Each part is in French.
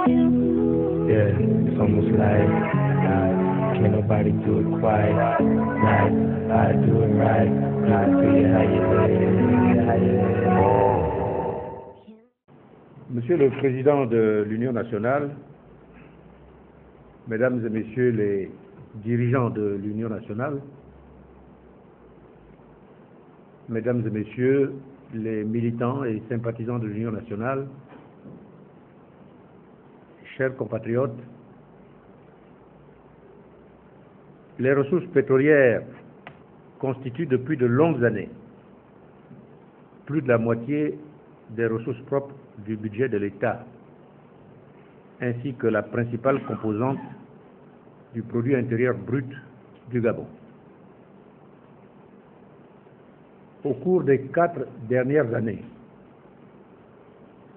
Yeah, it's almost like can't nobody do it quite like I do it right. I see it how you live, how you live. Monsieur le Président de l'Union nationale, Mesdames et Messieurs les dirigeants de l'Union nationale, Mesdames et Messieurs les militants et sympathisants de l'Union nationale, chers compatriotes, les ressources pétrolières constituent depuis de longues années plus de la moitié des ressources propres du budget de l'État, ainsi que la principale composante du produit intérieur brut du Gabon. Au cours des 4 dernières années,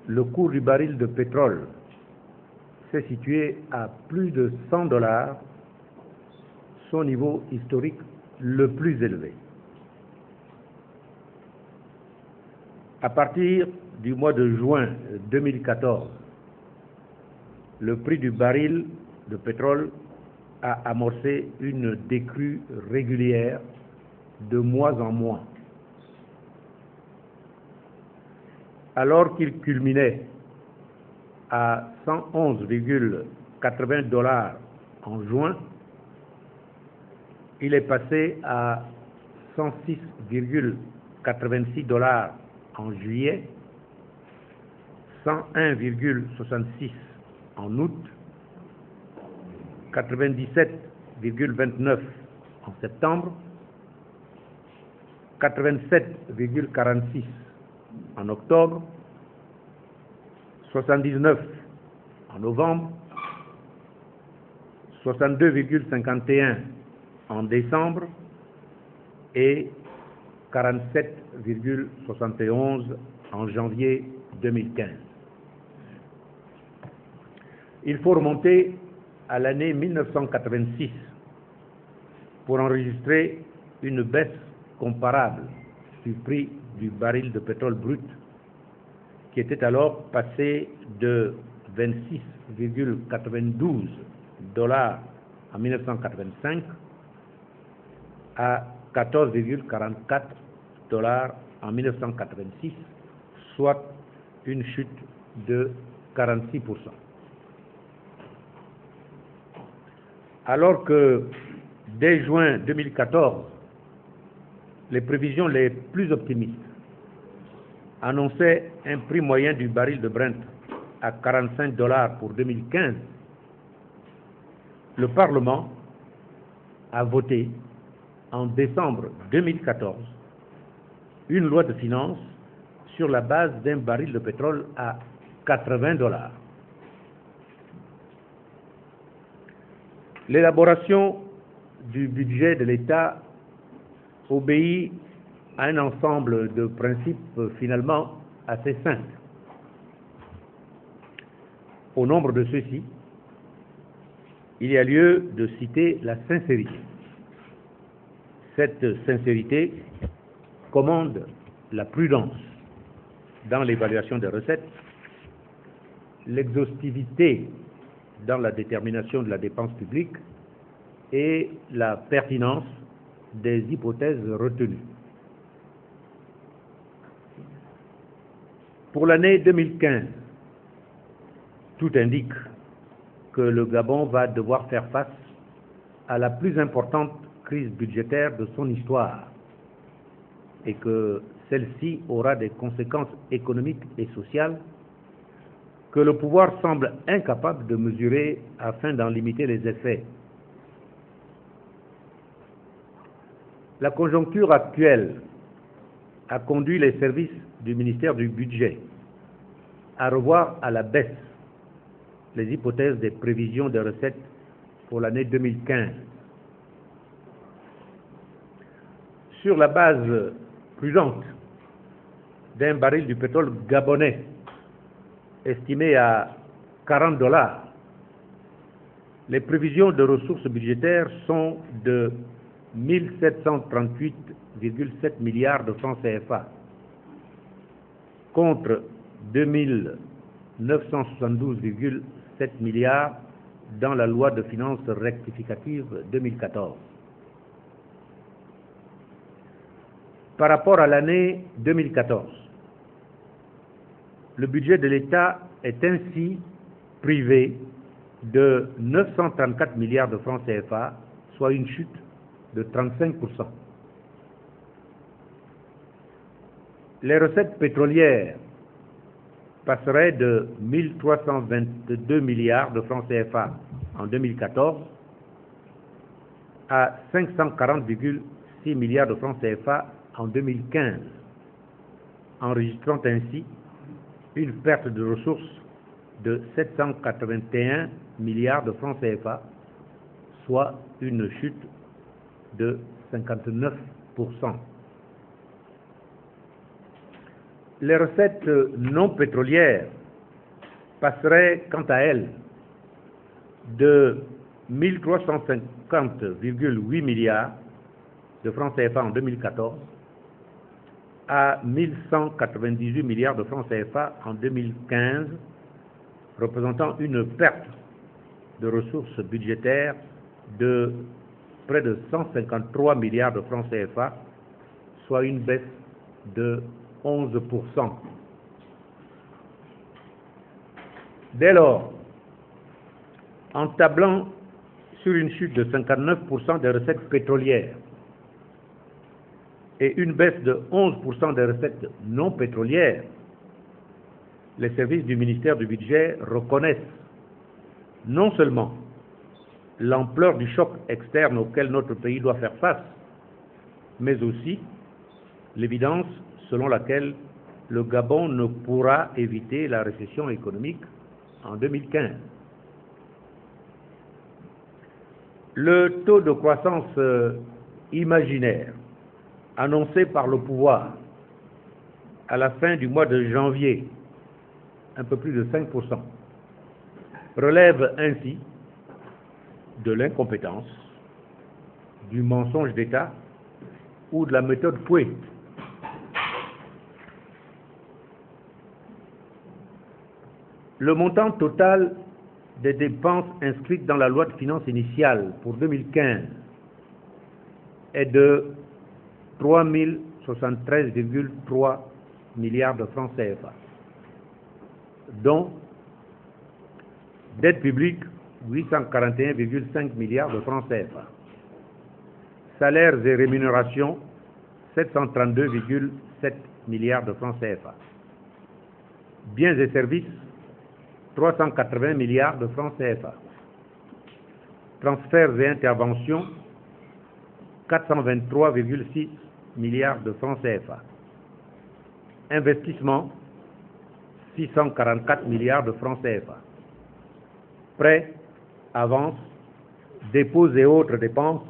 le cours du baril de pétrole s'est situé à plus de $100, son niveau historique le plus élevé. À partir du mois de juin 2014, le prix du baril de pétrole a amorcé une décrue régulière de mois en mois. Alors qu'il culminait à $111,80 en juin, il est passé à $106,86 en juillet, $101,66 en août, $97,29 en septembre, $87,46 en octobre, 79 en novembre, 62,51 en décembre et 47,71 en janvier 2015. Il faut remonter à l'année 1986 pour enregistrer une baisse comparable du prix du baril de pétrole brut, qui était alors passé de 26,92 $ en 1985 à 14,44 $ en 1986, soit une chute de 46%. Alors que dès juin 2014, les prévisions les plus optimistes annonçaient un prix moyen du baril de Brent à 45 $ pour 2015, le Parlement a voté en décembre 2014 une loi de finances sur la base d'un baril de pétrole à 80 $. L'élaboration du budget de l'État obéit à un ensemble de principes finalement assez simples. Au nombre de ceux-ci, il y a lieu de citer la sincérité. Cette sincérité commande la prudence dans l'évaluation des recettes, l'exhaustivité dans la détermination de la dépense publique et la pertinence des hypothèses retenues. Pour l'année 2015, tout indique que le Gabon va devoir faire face à la plus importante crise budgétaire de son histoire et que celle-ci aura des conséquences économiques et sociales que le pouvoir semble incapable de mesurer afin d'en limiter les effets. La conjoncture actuelle a conduit les services du ministère du Budget à revoir à la baisse les hypothèses des prévisions de recettes pour l'année 2015. Sur la base prudente d'un baril du pétrole gabonais estimé à 40 $, les prévisions de ressources budgétaires sont de 1738,7 milliards de francs CFA contre 2972,7 7 milliards dans la loi de finances rectificative 2014. Par rapport à l'année 2014, le budget de l'État est ainsi privé de 934 milliards de francs CFA, soit une chute de 35%. Les recettes pétrolières passeraient de 1322 milliards de francs CFA en 2014 à 540,6 milliards de francs CFA en 2015, enregistrant ainsi une perte de ressources de 781 milliards de francs CFA, soit une chute de 59%. Les recettes non pétrolières passeraient quant à elles de 1350,8 milliards de francs CFA en 2014 à 1198 milliards de francs CFA en 2015, représentant une perte de ressources budgétaires de près de 153 milliards de francs CFA, soit une baisse de 11%. Dès lors, en tablant sur une chute de 59% des recettes pétrolières et une baisse de 11% des recettes non pétrolières, les services du ministère du Budget reconnaissent non seulement l'ampleur du choc externe auquel notre pays doit faire face, mais aussi l'évidence selon laquelle le Gabon ne pourra éviter la récession économique en 2015. Le taux de croissance imaginaire annoncé par le pouvoir à la fin du mois de janvier, un peu plus de 5%, relève ainsi de l'incompétence, du mensonge d'État ou de la méthode Coué. Le montant total des dépenses inscrites dans la loi de finances initiale pour 2015 est de 3 073,3 milliards de francs CFA, dont dette publique 841,5 milliards de francs CFA, salaires et rémunérations 732,7 milliards de francs CFA, biens et services 380 milliards de francs CFA, transferts et interventions 423,6 milliards de francs CFA, investissements 644 milliards de francs CFA, prêts, avances, dépôts et autres dépenses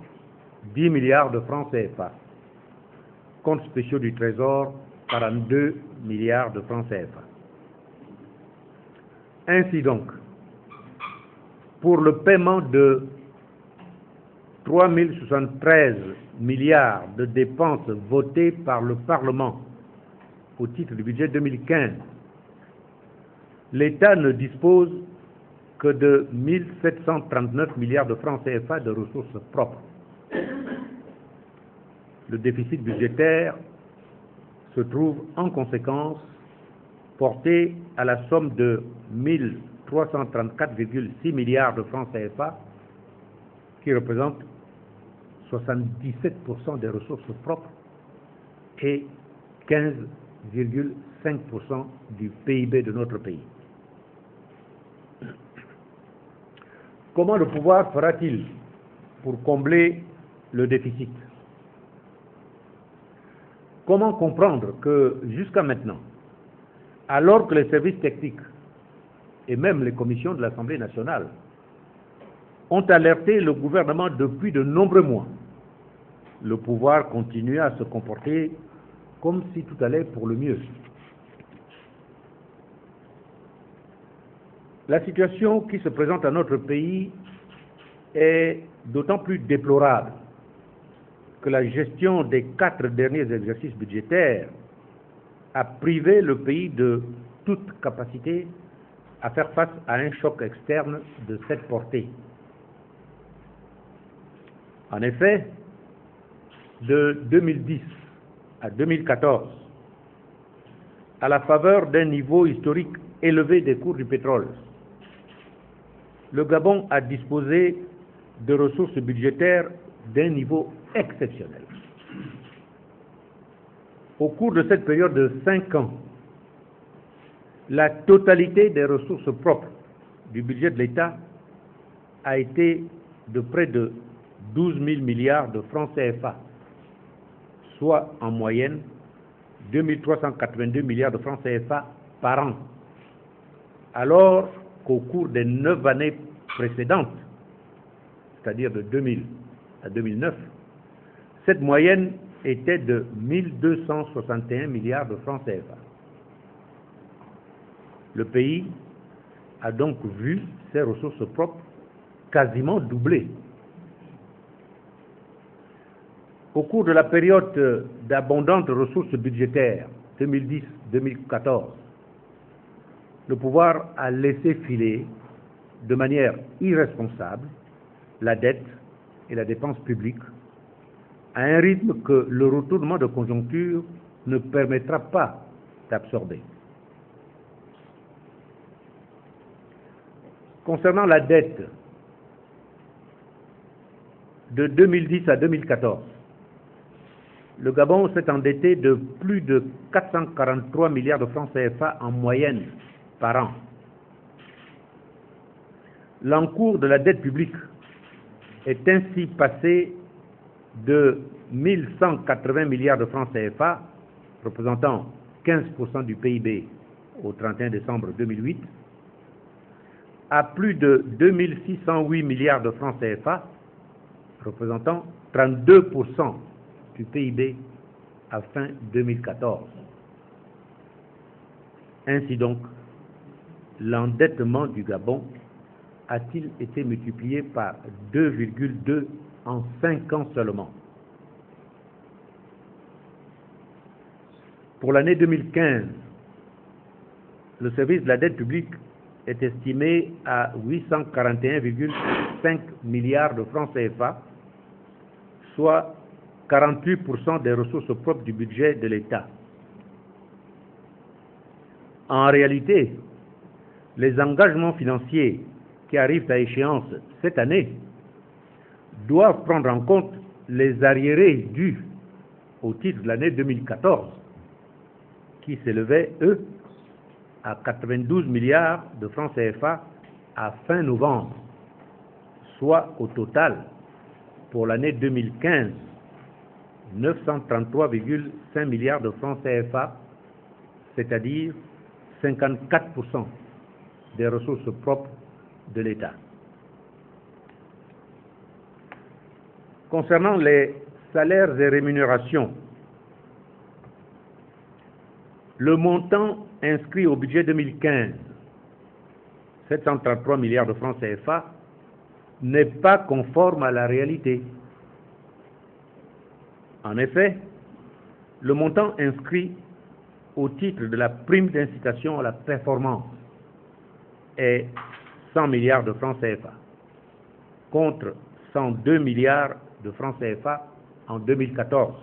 10 milliards de francs CFA, comptes spéciaux du Trésor 42 milliards de francs CFA. Ainsi donc, pour le paiement de 3 073 milliards de dépenses votées par le Parlement au titre du budget 2015, l'État ne dispose que de 1 739 milliards de francs CFA de ressources propres. Le déficit budgétaire se trouve en conséquence porté à la somme de 1 334,6 milliards de francs CFA, qui représente 77% des ressources propres et 15,5% du PIB de notre pays. Comment le pouvoir fera-t-il pour combler le déficit? Comment comprendre que jusqu'à maintenant, alors que les services techniques et même les commissions de l'Assemblée nationale ont alerté le gouvernement depuis de nombreux mois, le pouvoir continuait à se comporter comme si tout allait pour le mieux? La situation qui se présente à notre pays est d'autant plus déplorable que la gestion des 4 derniers exercices budgétaires a privé le pays de toute capacité à faire face à un choc externe de cette portée. En effet, de 2010 à 2014, à la faveur d'un niveau historique élevé des cours du pétrole, le Gabon a disposé de ressources budgétaires d'un niveau exceptionnel. Au cours de cette période de 5 ans, la totalité des ressources propres du budget de l'État a été de près de 12 000 milliards de francs CFA, soit en moyenne 2 382 milliards de francs CFA par an, alors qu'au cours des 9 années précédentes, c'est-à-dire de 2000 à 2009, cette moyenne était de 1 261 milliards de francs CFA. Le pays a donc vu ses ressources propres quasiment doubler. Au cours de la période d'abondantes ressources budgétaires 2010-2014, le pouvoir a laissé filer de manière irresponsable la dette et la dépense publique à un rythme que le retournement de conjoncture ne permettra pas d'absorber. Concernant la dette de 2010 à 2014, le Gabon s'est endetté de plus de 443 milliards de francs CFA en moyenne par an. L'encours de la dette publique est ainsi passé de 1 180 milliards de francs CFA, représentant 15% du PIB au 31 décembre 2008, à plus de 2 608 milliards de francs CFA, représentant 32% du PIB à fin 2014. Ainsi donc, l'endettement du Gabon a-t-il été multiplié par 2,2 en 5 ans seulement. Pour l'année 2015, le service de la dette publique est estimé à 841,5 milliards de francs CFA, soit 48% des ressources propres du budget de l'État. En réalité, les engagements financiers qui arrivent à échéance cette année doivent prendre en compte les arriérés dus au titre de l'année 2014, qui s'élevaient, eux, à 92 milliards de francs CFA à fin novembre, soit au total, pour l'année 2015, 933,5 milliards de francs CFA, c'est-à-dire 54% des ressources propres de l'État. Concernant les salaires et rémunérations, le montant inscrit au budget 2015, 733 milliards de francs CFA, n'est pas conforme à la réalité. En effet, le montant inscrit au titre de la prime d'incitation à la performance est 100 milliards de francs CFA, contre 102 milliards de francs CFA en 2014.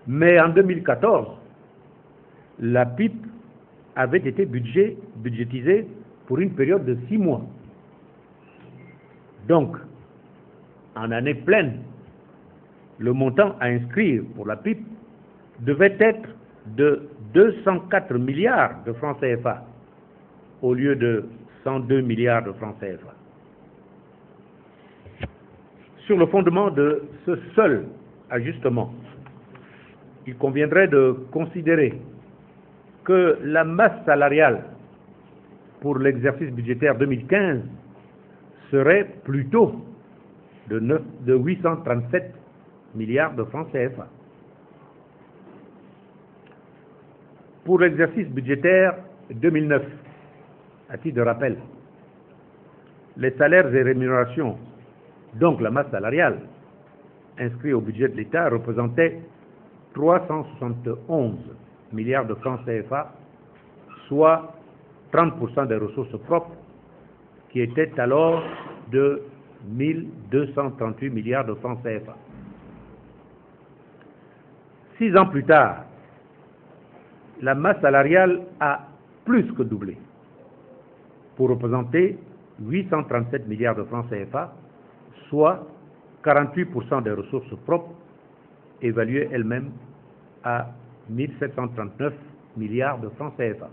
Mais en 2014, la PIP avait été budgétisée pour une période de 6 mois. Donc, en année pleine, le montant à inscrire pour la PIP devait être de 204 milliards de francs CFA au lieu de 102 milliards de francs CFA. Sur le fondement de ce seul ajustement, il conviendrait de considérer que la masse salariale pour l'exercice budgétaire 2015 serait plutôt de 837 milliards de francs CFA. Pour l'exercice budgétaire 2009, à titre de rappel, les salaires et rémunérations, donc la masse salariale, inscrite au budget de l'État, représentaient 371 milliards de francs CFA, soit 30% des ressources propres, qui étaient alors de 1238 milliards de francs CFA. 6 ans plus tard, la masse salariale a plus que doublé, pour représenter 837 milliards de francs CFA, soit 48% des ressources propres, évaluées elles-mêmes à 1739 milliards de francs CFA.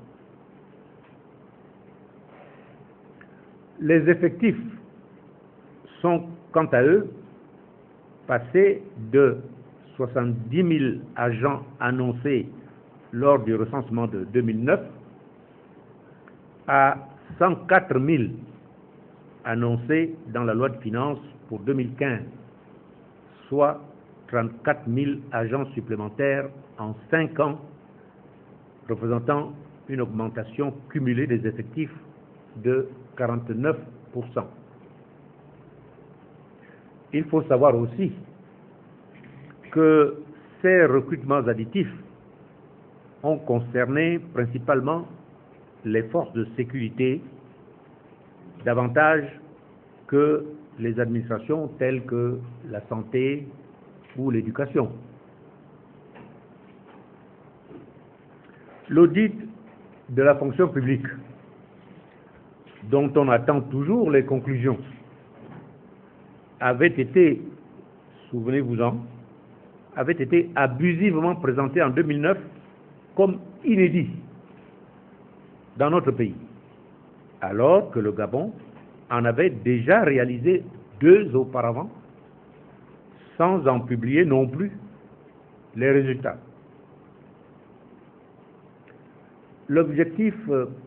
Les effectifs sont, quant à eux, passés de 70 000 agents annoncés lors du recensement de 2009 à 104 000 annoncés dans la loi de finances pour 2015, soit 34 000 agents supplémentaires en 5 ans, représentant une augmentation cumulée des effectifs de 49%. Il faut savoir aussi que ces recrutements additifs ont concerné principalement les forces de sécurité davantage que les administrations telles que la santé ou l'éducation. L'audit de la fonction publique, dont on attend toujours les conclusions, avait été, souvenez-vous-en, avait été abusivement présenté en 2009 comme inédit dans notre pays, alors que le Gabon en avait déjà réalisé 2 auparavant, sans en publier non plus les résultats. L'objectif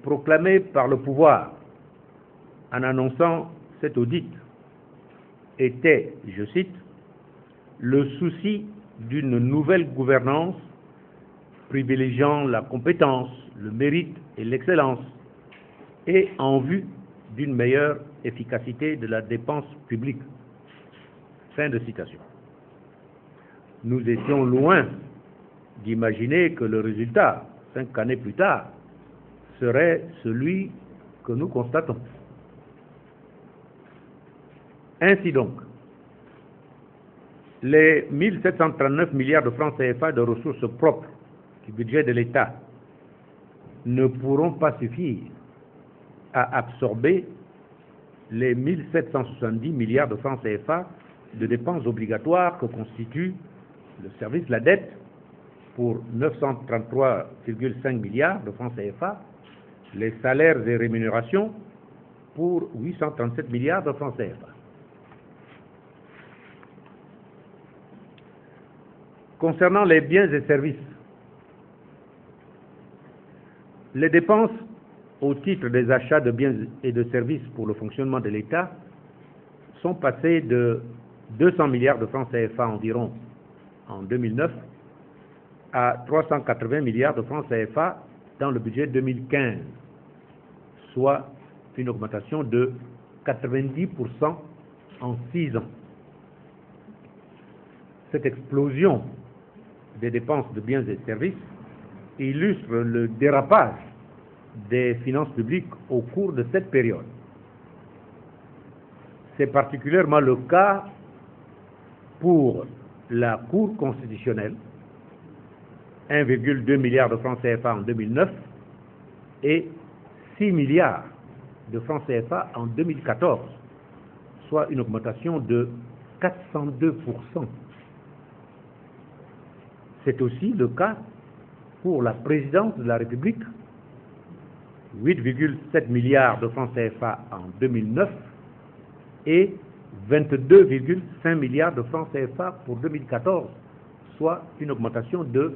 proclamé par le pouvoir en annonçant cet audit était, je cite, le souci d'une nouvelle gouvernance privilégiant la compétence, le mérite et l'excellence, et en vue d'une meilleure efficacité de la dépense publique. Fin de citation. Nous étions loin d'imaginer que le résultat, 5 années plus tard, serait celui que nous constatons. Ainsi donc, les 1739 milliards de francs CFA de ressources propres du budget de l'État ne pourront pas suffire à absorber les 1770 milliards de francs CFA de dépenses obligatoires que constitue le service de la dette pour 933,5 milliards de francs CFA, les salaires et rémunérations pour 837 milliards de francs CFA. Concernant les biens et services, les dépenses au titre des achats de biens et de services pour le fonctionnement de l'État sont passées de 200 milliards de francs CFA environ en 2009 à 380 milliards de francs CFA dans le budget 2015, soit une augmentation de 90% en 6 ans. Cette explosion des dépenses de biens et services illustre le dérapage des finances publiques au cours de cette période. C'est particulièrement le cas pour la Cour constitutionnelle, 1,2 milliard de francs CFA en 2009 et 6 milliards de francs CFA en 2014, soit une augmentation de 402%. C'est aussi le cas pour la présidence de la République, 8,7 milliards de francs CFA en 2009 et 22,5 milliards de francs CFA pour 2014, soit une augmentation de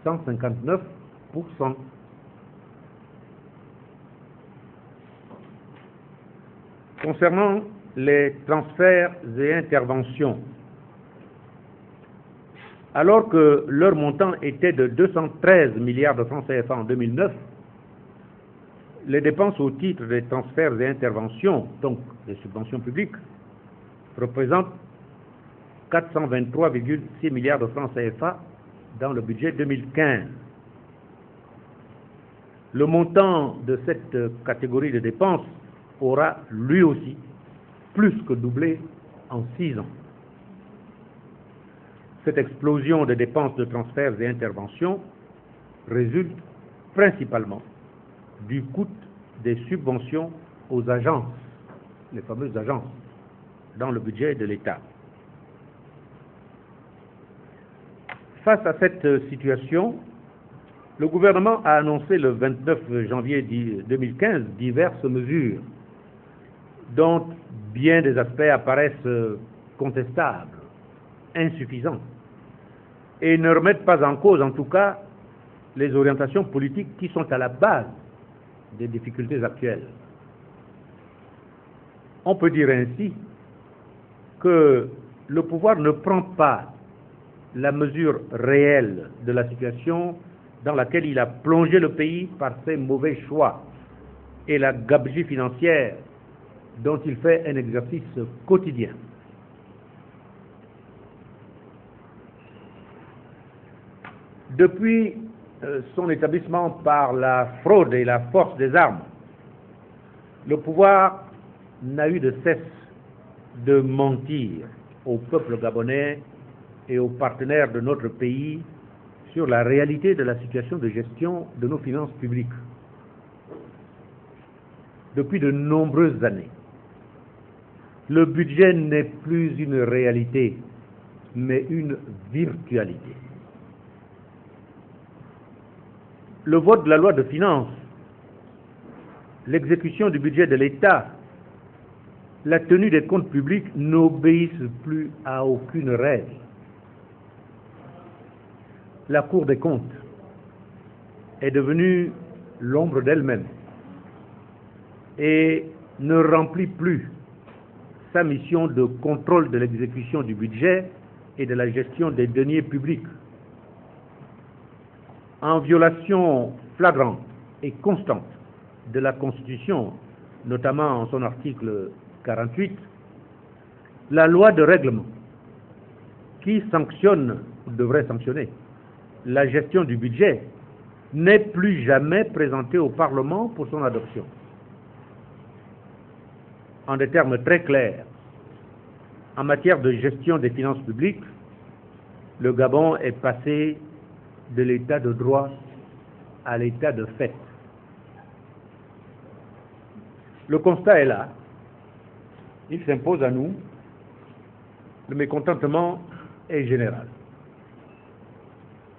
159%. Concernant les transferts et interventions, alors que leur montant était de 213 milliards de francs CFA en 2009, les dépenses au titre des transferts et interventions, donc des subventions publiques, représentent 423,6 milliards de francs CFA dans le budget 2015. Le montant de cette catégorie de dépenses aura lui aussi plus que doublé en 6 ans. Cette explosion des dépenses de transferts et interventions résulte principalement du coût des subventions aux agences, les fameuses agences, dans le budget de l'État. Face à cette situation, le gouvernement a annoncé le 29 janvier 2015 diverses mesures dont bien des aspects apparaissent contestables, insuffisants, et ne remettent pas en cause, en tout cas, les orientations politiques qui sont à la base des difficultés actuelles. On peut dire ainsi que le pouvoir ne prend pas la mesure réelle de la situation dans laquelle il a plongé le pays par ses mauvais choix et la gabegie financière dont il fait un exercice quotidien. Depuis son établissement par la fraude et la force des armes, le pouvoir n'a eu de cesse de mentir au peuple gabonais et aux partenaires de notre pays sur la réalité de la situation de gestion de nos finances publiques. Depuis de nombreuses années, le budget n'est plus une réalité, mais une virtualité. Le vote de la loi de finances, l'exécution du budget de l'État, la tenue des comptes publics n'obéissent plus à aucune règle. La Cour des comptes est devenue l'ombre d'elle-même et ne remplit plus sa mission de contrôle de l'exécution du budget et de la gestion des deniers publics. En violation flagrante et constante de la Constitution, notamment en son article 48, la loi de règlement qui sanctionne, ou devrait sanctionner, la gestion du budget n'est plus jamais présentée au Parlement pour son adoption. En des termes très clairs, en matière de gestion des finances publiques, le Gabon est passé de l'état de droit à l'état de fait. Le constat est là. Il s'impose à nous. Le mécontentement est général.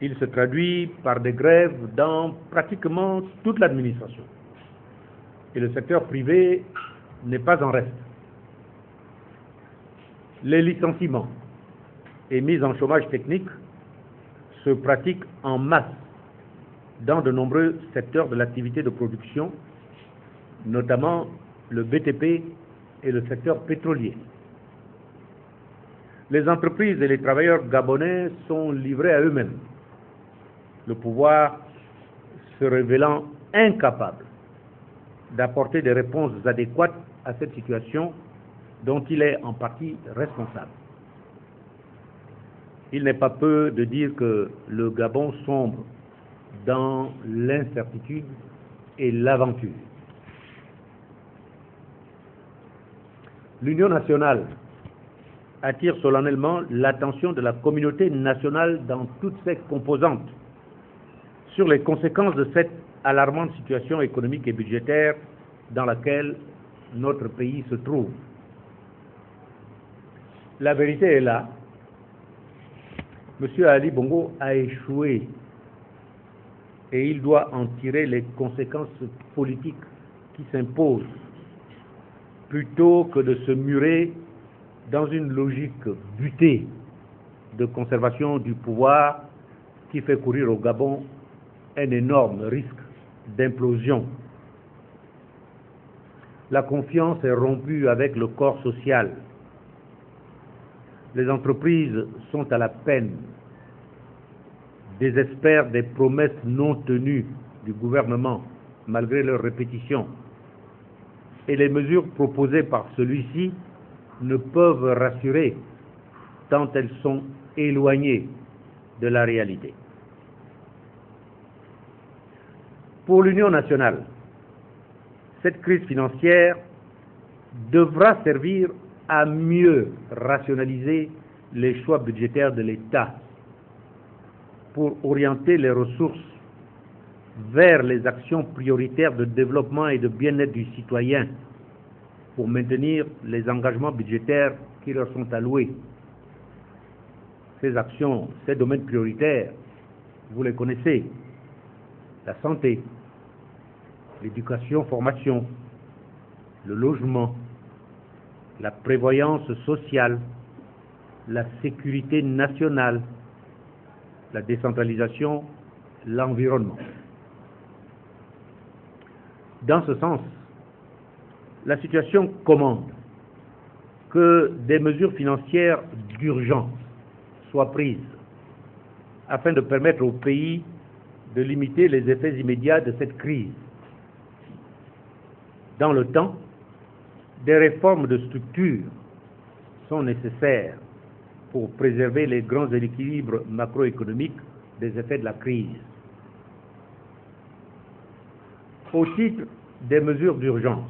Il se traduit par des grèves dans pratiquement toute l'administration. Et le secteur privé n'est pas en reste. Les licenciements et mises en chômage technique se pratiquent en masse dans de nombreux secteurs de l'activité de production, notamment le BTP et le secteur pétrolier. Les entreprises et les travailleurs gabonais sont livrés à eux-mêmes, le pouvoir se révélant incapable d'apporter des réponses adéquates à cette situation dont il est en partie responsable. Il n'est pas peu de dire que le Gabon sombre dans l'incertitude et l'aventure. L'Union nationale attire solennellement l'attention de la communauté nationale dans toutes ses composantes sur les conséquences de cette alarmante situation économique et budgétaire dans laquelle notre pays se trouve. La vérité est là. M. Ali Bongo a échoué et il doit en tirer les conséquences politiques qui s'imposent plutôt que de se murer dans une logique butée de conservation du pouvoir qui fait courir au Gabon un énorme risque d'implosion. La confiance est rompue avec le corps social. Les entreprises sont à la peine, désespèrent des promesses non tenues du gouvernement malgré leurs répétitions. Et les mesures proposées par celui-ci ne peuvent rassurer tant elles sont éloignées de la réalité. Pour l'Union nationale, cette crise financière devra servir à mieux rationaliser les choix budgétaires de l'État pour orienter les ressources vers les actions prioritaires de développement et de bien-être du citoyen, pour maintenir les engagements budgétaires qui leur sont alloués. Ces actions, ces domaines prioritaires, vous les connaissez: la santé, l'éducation, formation, le logement, la prévoyance sociale, la sécurité nationale, la décentralisation, l'environnement. Dans ce sens, la situation commande que des mesures financières d'urgence soient prises afin de permettre au pays de limiter les effets immédiats de cette crise. Dans le temps, des réformes de structure sont nécessaires pour préserver les grands équilibres macroéconomiques des effets de la crise. Au titre des mesures d'urgence,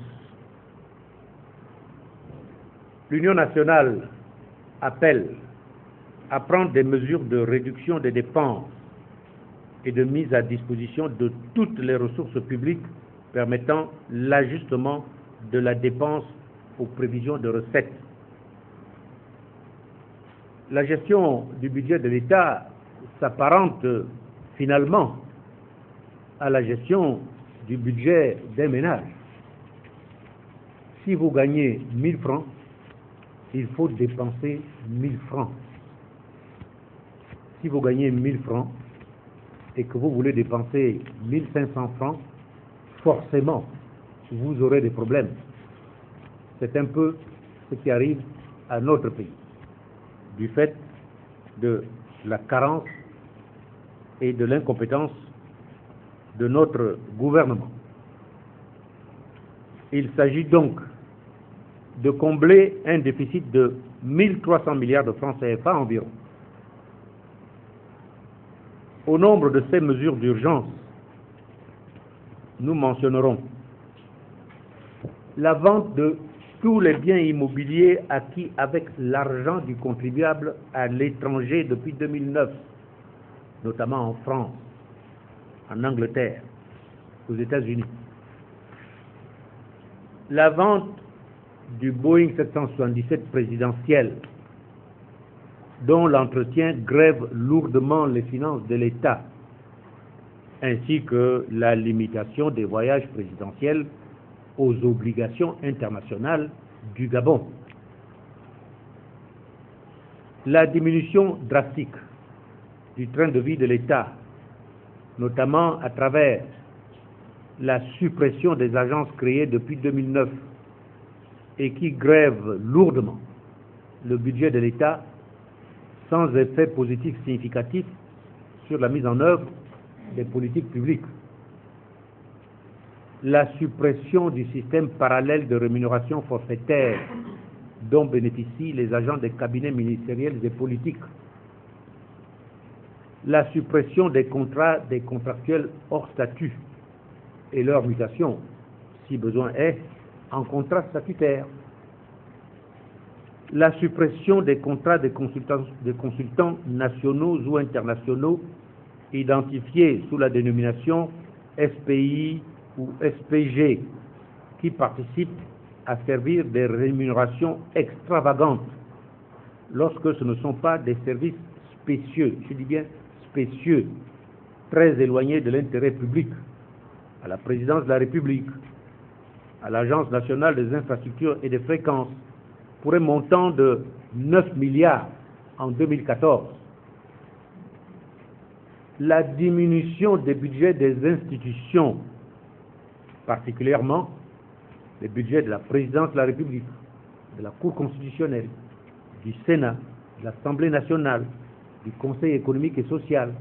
l'Union nationale appelle à prendre des mesures de réduction des dépenses et de mise à disposition de toutes les ressources publiques permettant l'ajustement de la dépense aux prévisions de recettes. La gestion du budget de l'État s'apparente finalement à la gestion du budget des ménages. Si vous gagnez 1000 francs, il faut dépenser 1000 francs. Si vous gagnez 1000 francs et que vous voulez dépenser 1500 francs, forcément, vous aurez des problèmes. C'est un peu ce qui arrive à notre pays, du fait de la carence et de l'incompétence de notre gouvernement. Il s'agit donc de combler un déficit de 1300 milliards de francs CFA environ. Au nombre de ces mesures d'urgence, nous mentionnerons la vente de tous les biens immobiliers acquis avec l'argent du contribuable à l'étranger depuis 2009, notamment en France, en Angleterre, aux États-Unis. La vente du Boeing 777 présidentiel, dont l'entretien grève lourdement les finances de l'État, ainsi que la limitation des voyages présidentiels aux obligations internationales du Gabon. La diminution drastique du train de vie de l'État, notamment à travers la suppression des agences créées depuis 2009 et qui grèvent lourdement le budget de l'État sans effet positif significatif sur la mise en œuvre des politiques publiques. La suppression du système parallèle de rémunération forfaitaire dont bénéficient les agents des cabinets ministériels et politiques. La suppression des contrats des contractuels hors statut et leur mutation, si besoin est, en contrat statutaire. La suppression des contrats des consultants nationaux ou internationaux identifiés sous la dénomination SPI ou SPG, qui participent à servir des rémunérations extravagantes lorsque ce ne sont pas des services spécieux, je dis bien spécieux, très éloignés de l'intérêt public, à la présidence de la République, à l'Agence nationale des infrastructures et des fréquences, pour un montant de 9 milliards en 2014. La diminution des budgets des institutions, particulièrement les budgets de la présidence de la République, de la Cour constitutionnelle, du Sénat, de l'Assemblée nationale, du Conseil économique et social,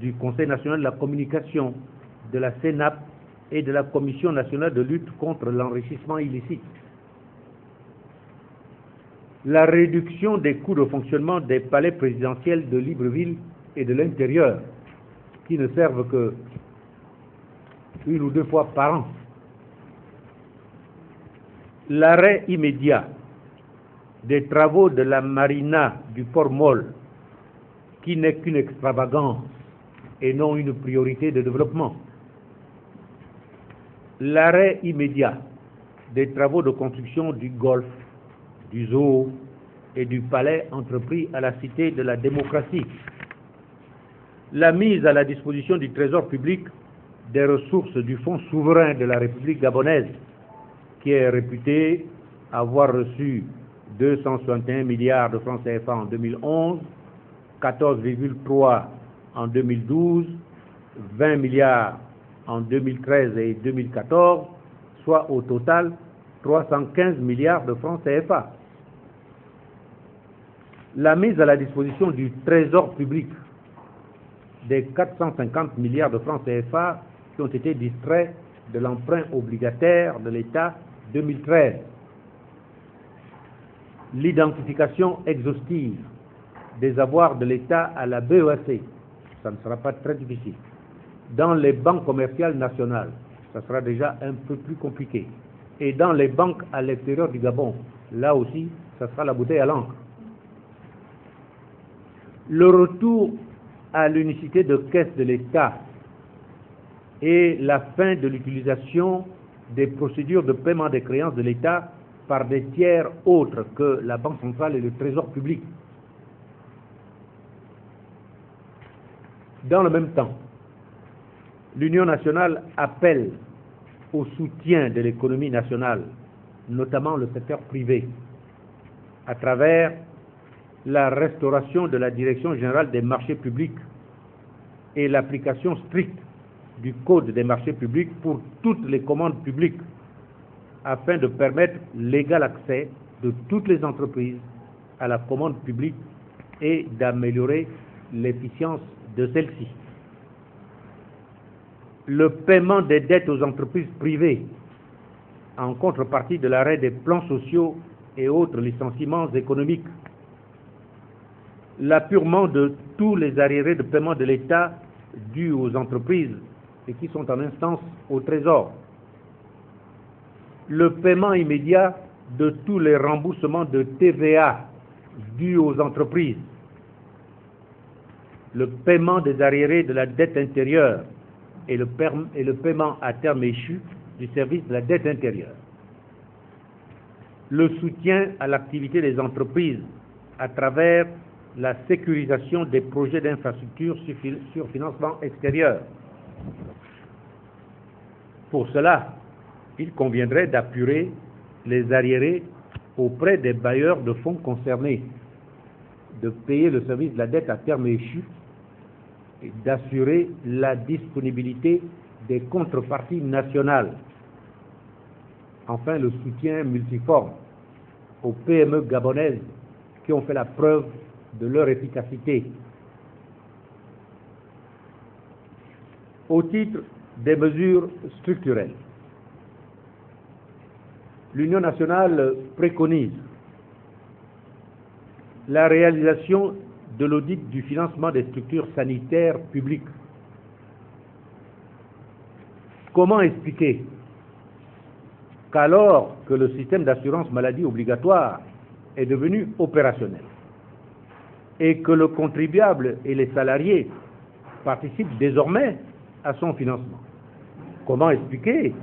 du Conseil national de la communication, de la CNAP et de la Commission nationale de lutte contre l'enrichissement illicite. La réduction des coûts de fonctionnement des palais présidentiels de Libreville et de l'intérieur, qui ne servent que 1 ou 2 fois par an. L'arrêt immédiat des travaux de la marina du port Môle, qui n'est qu'une extravagance et non une priorité de développement. L'arrêt immédiat des travaux de construction du golfe, du zoo et du palais entrepris à la Cité de la démocratie. La mise à la disposition du Trésor public des ressources du Fonds souverain de la République gabonaise, qui est réputé avoir reçu 261 milliards de francs CFA en 2011, 14,3 en 2012, 20 milliards en 2013 et 2014, soit au total 315 milliards de francs CFA. La mise à la disposition du Trésor public des 450 milliards de francs CFA qui ont été distraits de l'emprunt obligataire de l'État 2013. L'identification exhaustive des avoirs de l'État à la BEAC, ça ne sera pas très difficile. Dans les banques commerciales nationales, ça sera déjà un peu plus compliqué. Et dans les banques à l'extérieur du Gabon, là aussi, ça sera la bouteille à l'encre. Le retour à l'unicité de caisse de l'État et la fin de l'utilisation des procédures de paiement des créances de l'État par des tiers autres que la Banque centrale et le Trésor public. Dans le même temps, l'Union nationale appelle au soutien de l'économie nationale, notamment le secteur privé, à travers la restauration de la Direction générale des marchés publics et l'application stricte du Code des marchés publics pour toutes les commandes publiques, afin de permettre l'égal accès de toutes les entreprises à la commande publique et d'améliorer l'efficience de celle-ci. Le paiement des dettes aux entreprises privées, en contrepartie de l'arrêt des plans sociaux et autres licenciements économiques. L'appurement de tous les arriérés de paiement de l'État dus aux entreprises et qui sont en instance au Trésor. Le paiement immédiat de tous les remboursements de TVA dus aux entreprises. Le paiement des arriérés de la dette intérieure et le paiement à terme échu du service de la dette intérieure. Le soutien à l'activité des entreprises à travers la sécurisation des projets d'infrastructure sur financement extérieur. Pour cela, il conviendrait d'apurer les arriérés auprès des bailleurs de fonds concernés, de payer le service de la dette à terme échu et d'assurer la disponibilité des contreparties nationales. Enfin, le soutien multiforme aux PME gabonaises qui ont fait la preuve de leur efficacité. Au titre des mesures structurelles, l'Union nationale préconise la réalisation de l'audit du financement des structures sanitaires publiques. Comment expliquer qu'alors que le système d'assurance maladie obligatoire est devenu opérationnel et que le contribuable et les salariés participent désormais à son financement, comment expliquer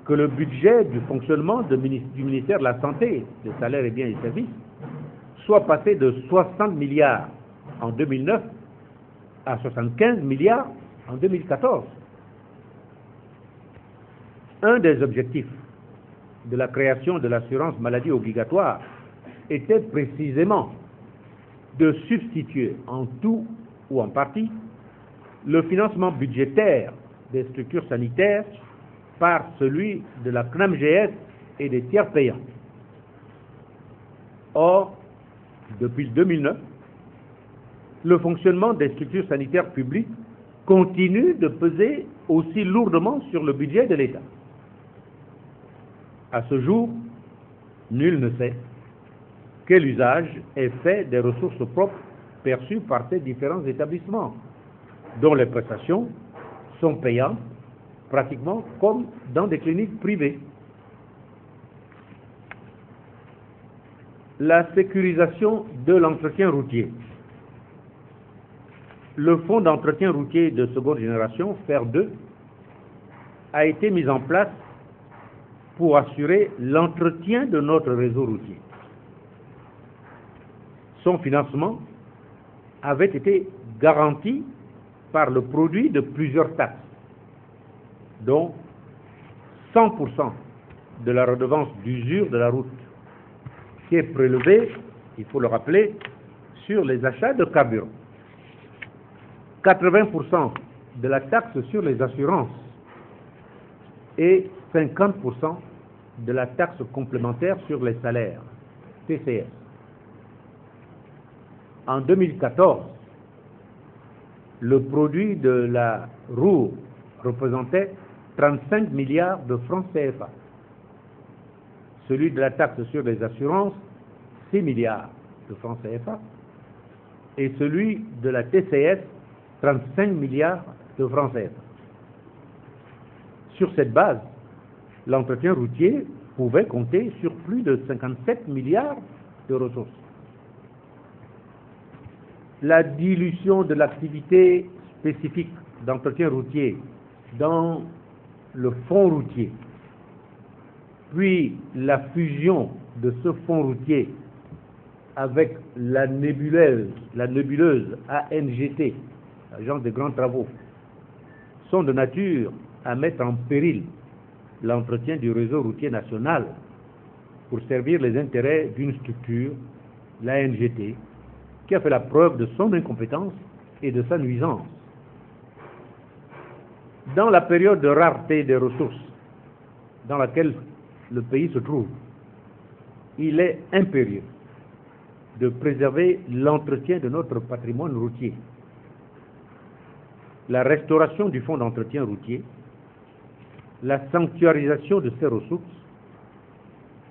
que le budget du fonctionnement du ministère de la Santé, des salaires et biens et services, soit passé de 60 milliards en 2009 à 75 milliards en 2014. Un des objectifs de la création de l'assurance maladie obligatoire était précisément de substituer en tout ou en partie le financement budgétaire des structures sanitaires par celui de la CNAMGS et des tiers payants. Or, depuis 2009, le fonctionnement des structures sanitaires publiques continue de peser aussi lourdement sur le budget de l'État. À ce jour, nul ne sait quel usage est fait des ressources propres perçues par ces différents établissements, dont les prestations sont payantes pratiquement comme dans des cliniques privées. La sécurisation de l'entretien routier. Le fonds d'entretien routier de seconde génération, FER2, a été mis en place pour assurer l'entretien de notre réseau routier. Son financement avait été garanti par le produit de plusieurs taxes, dont 100% de la redevance d'usure de la route, qui est prélevée, il faut le rappeler, sur les achats de carburant, 80% de la taxe sur les assurances et 50% de la taxe complémentaire sur les salaires, TCS. En 2014, le produit de la roue représentait 35 milliards de francs CFA. Celui de la taxe sur les assurances, 6 milliards de francs CFA. Et celui de la TCS, 35 milliards de francs CFA. Sur cette base, l'entretien routier pouvait compter sur plus de 57 milliards de ressources. La dilution de l'activité spécifique d'entretien routier dans le fonds routier, puis la fusion de ce fonds routier avec la nébuleuse ANGT, Agence des grands travaux, sont de nature à mettre en péril l'entretien du réseau routier national pour servir les intérêts d'une structure, l'ANGT, qui a fait la preuve de son incompétence et de sa nuisance. Dans la période de rareté des ressources dans laquelle le pays se trouve, il est impérieux de préserver l'entretien de notre patrimoine routier. La restauration du fonds d'entretien routier, la sanctuarisation de ses ressources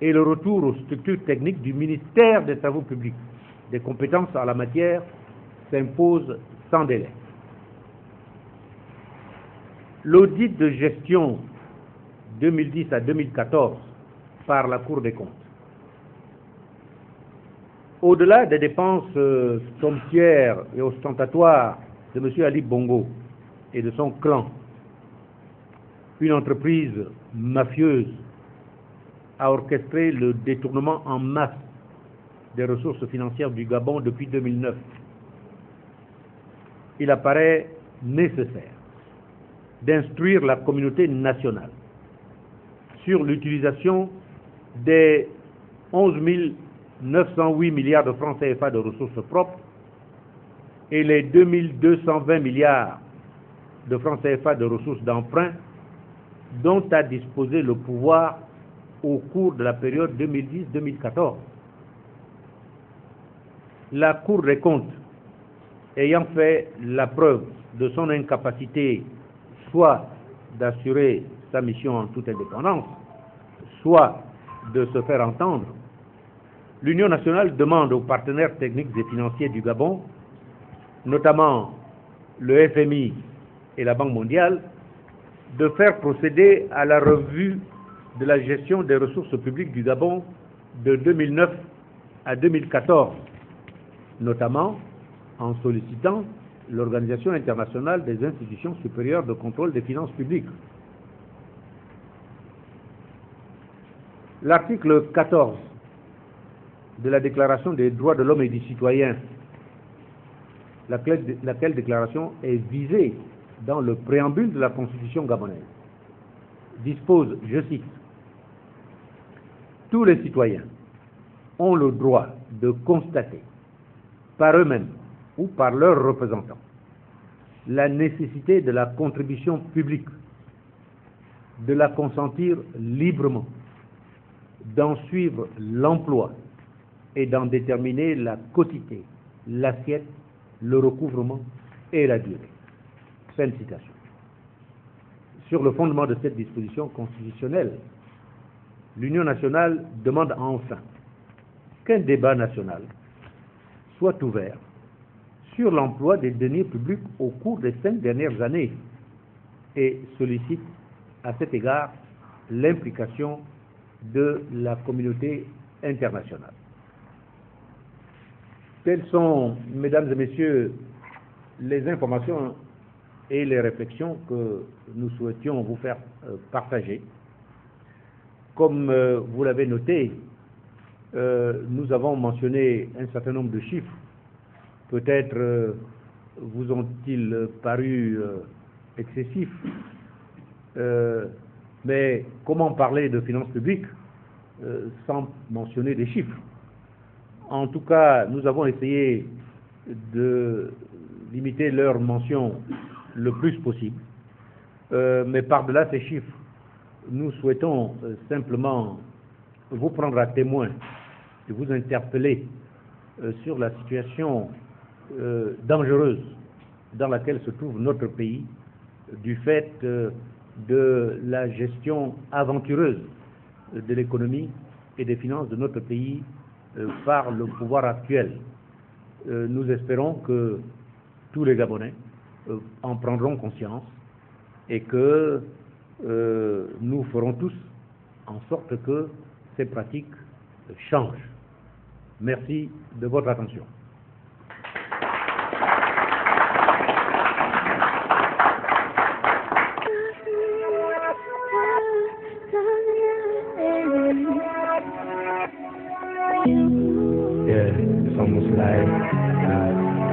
et le retour aux structures techniques du ministère des Travaux publics, des compétences en la matière, s'imposent sans délai. L'audit de gestion 2010 à 2014 par la Cour des comptes. Au-delà des dépenses somptuaires et ostentatoires de M. Ali Bongo et de son clan, une entreprise mafieuse a orchestré le détournement en masse des ressources financières du Gabon depuis 2009. Il apparaît nécessaire d'instruire la communauté nationale sur l'utilisation des 11 908 milliards de francs CFA de ressources propres et les 2220 milliards de francs CFA de ressources d'emprunt dont a disposé le pouvoir au cours de la période 2010-2014. La Cour des comptes, ayant fait la preuve de son incapacité soit d'assurer sa mission en toute indépendance, soit de se faire entendre, l'Union nationale demande aux partenaires techniques et financiers du Gabon, notamment le FMI et la Banque mondiale, de faire procéder à la revue de la gestion des ressources publiques du Gabon de 2009 à 2014, notamment en sollicitant l'Organisation internationale des institutions supérieures de contrôle des finances publiques. L'article 14 de la Déclaration des droits de l'homme et du citoyen, laquelle déclaration est visée dans le préambule de la Constitution gabonaise, dispose, je cite, « Tous les citoyens ont le droit de constater par eux-mêmes ou par leurs représentants la nécessité de la contribution publique, de la consentir librement, d'en suivre l'emploi et d'en déterminer la quotité, l'assiette, le recouvrement et la durée. » Fin de citation. Sur le fondement de cette disposition constitutionnelle, l'Union nationale demande enfin qu'un débat national soit ouvert sur l'emploi des deniers publics au cours des 5 dernières années et sollicite à cet égard l'implication de la communauté internationale. Telles sont, mesdames et messieurs, les informations et les réflexions que nous souhaitions vous faire partager. Comme vous l'avez noté, nous avons mentionné un certain nombre de chiffres. Peut-être vous ont-ils paru excessifs, mais comment parler de finances publiques sans mentionner des chiffres? En tout cas, nous avons essayé de limiter leur mention le plus possible, mais par-delà ces chiffres, nous souhaitons simplement vous prendre à témoin et vous interpeller sur la situation dangereuse dans laquelle se trouve notre pays du fait de la gestion aventureuse de l'économie et des finances de notre pays par le pouvoir actuel. Nous espérons que tous les Gabonais en prendront conscience et que nous ferons tous en sorte que ces pratiques changent. Merci de votre attention. Yeah, it's almost like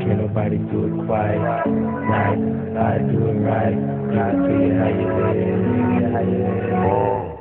can't nobody do it quite like I do it right. Let me tell you how you live, how you live.